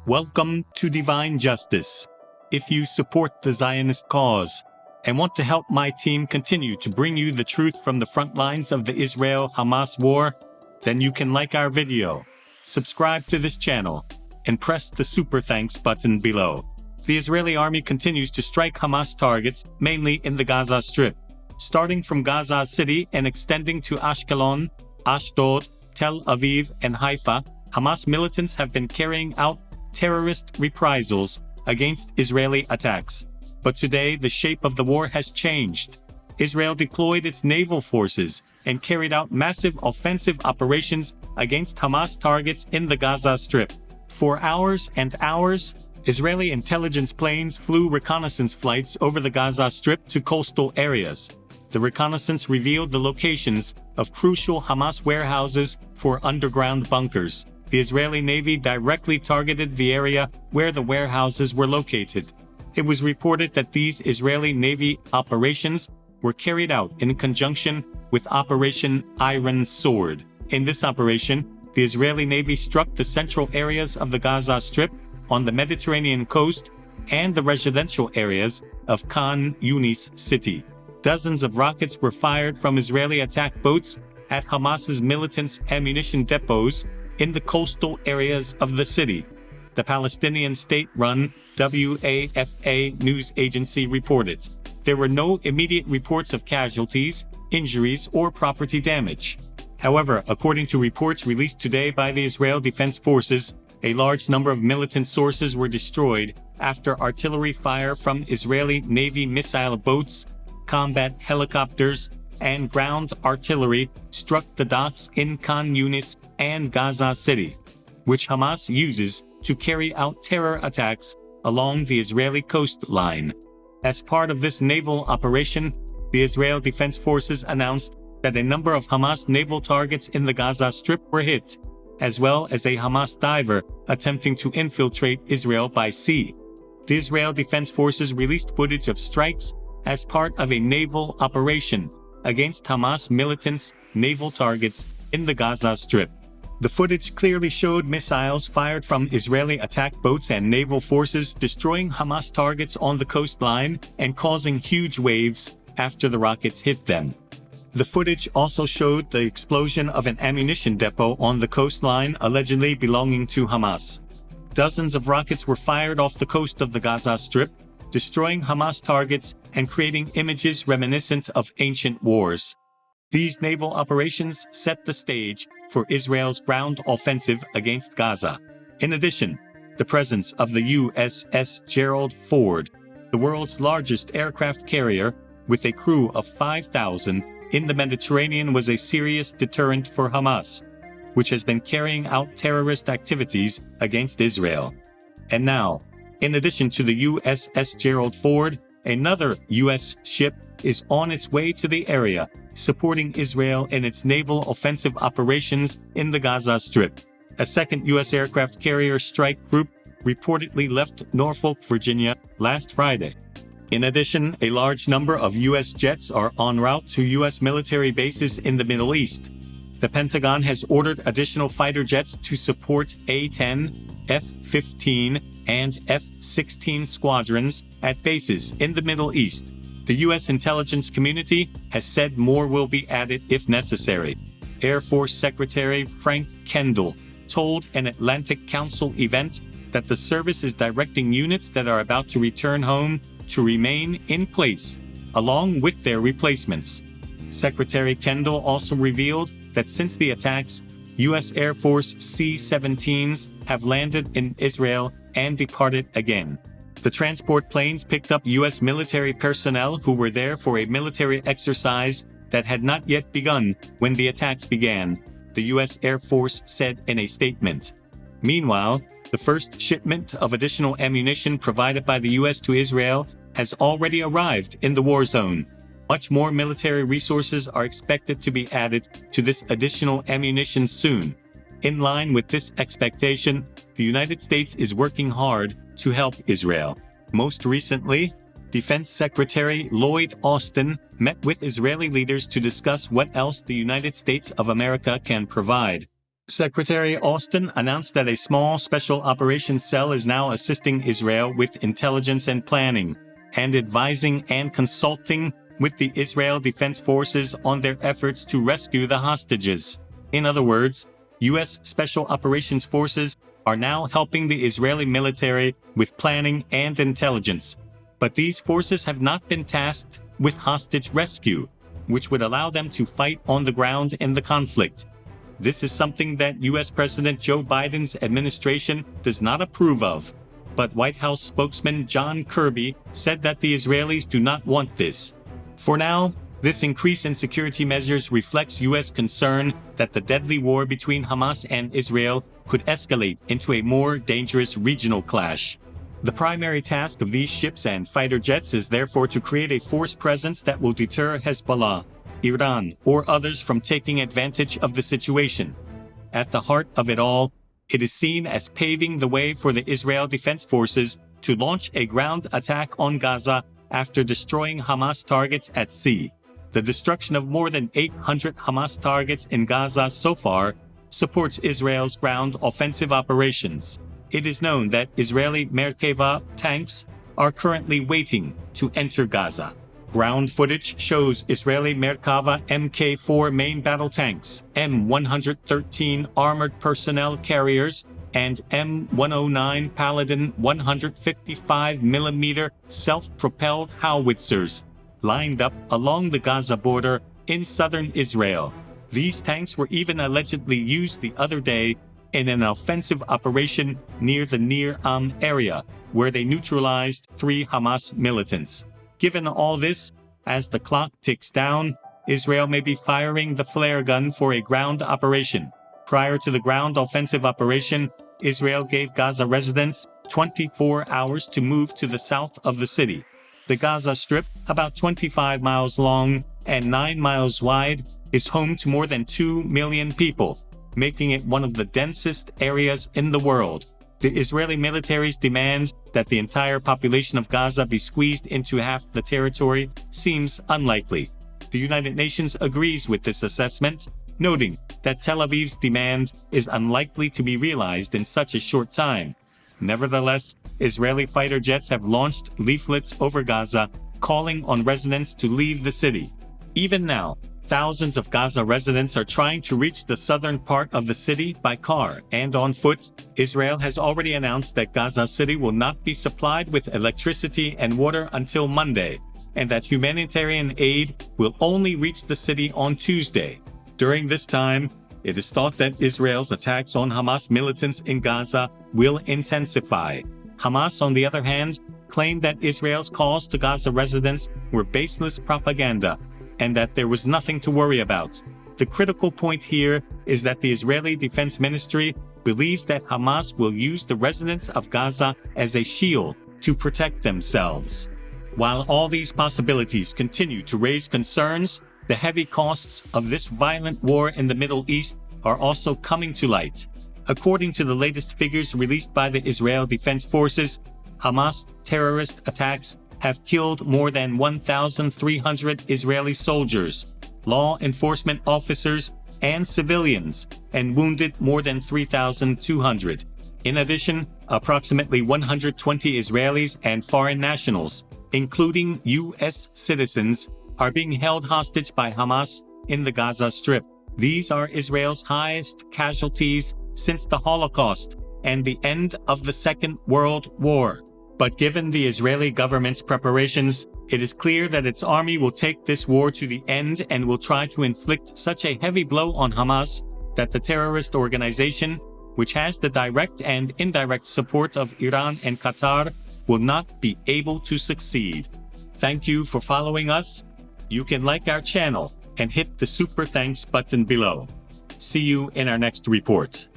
Welcome to Divine Justice. If you support the Zionist cause and want to help my team continue to bring you the truth from the front lines of the Israel-Hamas war, then you can like our video, subscribe to this channel, and press the super thanks button below. The Israeli army continues to strike Hamas targets, mainly in the Gaza Strip. Starting from Gaza City and extending to Ashkelon, Ashdod, Tel Aviv, and Haifa, Hamas militants have been carrying out terrorist reprisals against Israeli attacks. But today, the shape of the war has changed. Israel deployed its naval forces and carried out massive offensive operations against Hamas targets in the Gaza Strip. For hours and hours, Israeli intelligence planes flew reconnaissance flights over the Gaza Strip to coastal areas. The reconnaissance revealed the locations of crucial Hamas warehouses for underground bunkers. The Israeli Navy directly targeted the area where the warehouses were located. It was reported that these Israeli Navy operations were carried out in conjunction with Operation Iron Sword. In this operation, the Israeli Navy struck the central areas of the Gaza Strip on the Mediterranean coast and the residential areas of Khan Yunis city. Dozens of rockets were fired from Israeli attack boats at Hamas's militants' ammunition depots in the coastal areas of the city. The Palestinian state-run WAFA news agency reported there were no immediate reports of casualties, injuries, or property damage. However, according to reports released today by the Israel Defense Forces, a large number of militant sources were destroyed after artillery fire from Israeli Navy missile boats, combat helicopters, and ground artillery struck the docks in Khan Yunis and Gaza City, which Hamas uses to carry out terror attacks along the Israeli coastline. As part of this naval operation, the Israel Defense Forces announced that a number of Hamas naval targets in the Gaza Strip were hit, as well as a Hamas diver attempting to infiltrate Israel by sea. The Israel Defense Forces released footage of strikes as part of a naval operation against Hamas militants' naval targets in the Gaza Strip. The footage clearly showed missiles fired from Israeli attack boats and naval forces destroying Hamas targets on the coastline and causing huge waves after the rockets hit them. The footage also showed the explosion of an ammunition depot on the coastline allegedly belonging to Hamas. Dozens of rockets were fired off the coast of the Gaza Strip, destroying Hamas targets and creating images reminiscent of ancient wars. These naval operations set the stage for Israel's ground offensive against Gaza. In addition, the presence of the USS Gerald Ford, the world's largest aircraft carrier with a crew of 5,000 in the Mediterranean, was a serious deterrent for Hamas, which has been carrying out terrorist activities against Israel. And now, in addition to the USS Gerald Ford, another U.S. ship is on its way to the area, supporting Israel in its naval offensive operations in the Gaza Strip. A second U.S. aircraft carrier strike group reportedly left Norfolk, Virginia, last Friday. In addition, a large number of U.S. jets are en route to U.S. military bases in the Middle East. The Pentagon has ordered additional fighter jets to support A-10, F-15, and F-16 squadrons at bases in the Middle East. The U.S. intelligence community has said more will be added if necessary. Air Force Secretary Frank Kendall told an Atlantic Council event that the service is directing units that are about to return home to remain in place, along with their replacements. Secretary Kendall also revealed that since the attacks, U.S. Air Force C-17s have landed in Israel and departed again. The transport planes picked up U.S. military personnel who were there for a military exercise that had not yet begun when the attacks began, the U.S. Air Force said in a statement. Meanwhile, the first shipment of additional ammunition provided by the U.S. to Israel has already arrived in the war zone. Much more military resources are expected to be added to this additional ammunition soon. In line with this expectation, the United States is working hard to help Israel. Most recently, Defense Secretary Lloyd Austin met with Israeli leaders to discuss what else the United States of America can provide. Secretary Austin announced that a small special operations cell is now assisting Israel with intelligence and planning, and advising and consulting with the Israel Defense Forces on their efforts to rescue the hostages. In other words, U.S. Special Operations Forces are now helping the Israeli military with planning and intelligence. But these forces have not been tasked with hostage rescue, which would allow them to fight on the ground in the conflict. This is something that U.S. President Joe Biden's administration does not approve of. But White House spokesman John Kirby said that the Israelis do not want this. For now, this increase in security measures reflects U.S. concern that the deadly war between Hamas and Israel could escalate into a more dangerous regional clash. The primary task of these ships and fighter jets is therefore to create a force presence that will deter Hezbollah, Iran, or others from taking advantage of the situation. At the heart of it all, it is seen as paving the way for the Israel Defense Forces to launch a ground attack on Gaza after destroying Hamas targets at sea. The destruction of more than 800 Hamas targets in Gaza so far supports Israel's ground offensive operations. It is known that Israeli Merkava tanks are currently waiting to enter Gaza. Ground footage shows Israeli Merkava Mk4 main battle tanks, M113 armored personnel carriers, and M109 Paladin 155mm self-propelled howitzers lined up along the Gaza border in southern Israel. These tanks were even allegedly used the other day in an offensive operation near the Nir Am area, where they neutralized 3 Hamas militants. Given all this, as the clock ticks down, Israel may be firing the flare gun for a ground operation. Prior to the ground offensive operation, Israel gave Gaza residents 24 hours to move to the south of the city. The Gaza Strip, about 25 miles long and 9 miles wide, is home to more than 2 million people, making it one of the densest areas in the world. The Israeli military's demand that the entire population of Gaza be squeezed into half the territory seems unlikely. The United Nations agrees with this assessment, noting that Tel Aviv's demand is unlikely to be realized in such a short time. Nevertheless, Israeli fighter jets have launched leaflets over Gaza, calling on residents to leave the city. Even now, thousands of Gaza residents are trying to reach the southern part of the city by car and on foot. Israel has already announced that Gaza City will not be supplied with electricity and water until Monday, and that humanitarian aid will only reach the city on Tuesday. During this time, it is thought that Israel's attacks on Hamas militants in Gaza will intensify. Hamas, on the other hand, claimed that Israel's calls to Gaza residents were baseless propaganda, and that there was nothing to worry about. The critical point here is that the Israeli Defense Ministry believes that Hamas will use the residents of Gaza as a shield to protect themselves. While all these possibilities continue to raise concerns, the heavy costs of this violent war in the Middle East are also coming to light. According to the latest figures released by the Israel Defense Forces, Hamas terrorist attacks have killed more than 1,300 Israeli soldiers, law enforcement officers, and civilians, and wounded more than 3,200. In addition, approximately 120 Israelis and foreign nationals, including U.S. citizens, are being held hostage by Hamas in the Gaza Strip. These are Israel's highest casualties since the Holocaust and the end of the Second World War. But given the Israeli government's preparations, it is clear that its army will take this war to the end and will try to inflict such a heavy blow on Hamas that the terrorist organization, which has the direct and indirect support of Iran and Qatar, will not be able to succeed. Thank you for following us. You can like our channel and hit the super thanks button below. See you in our next report.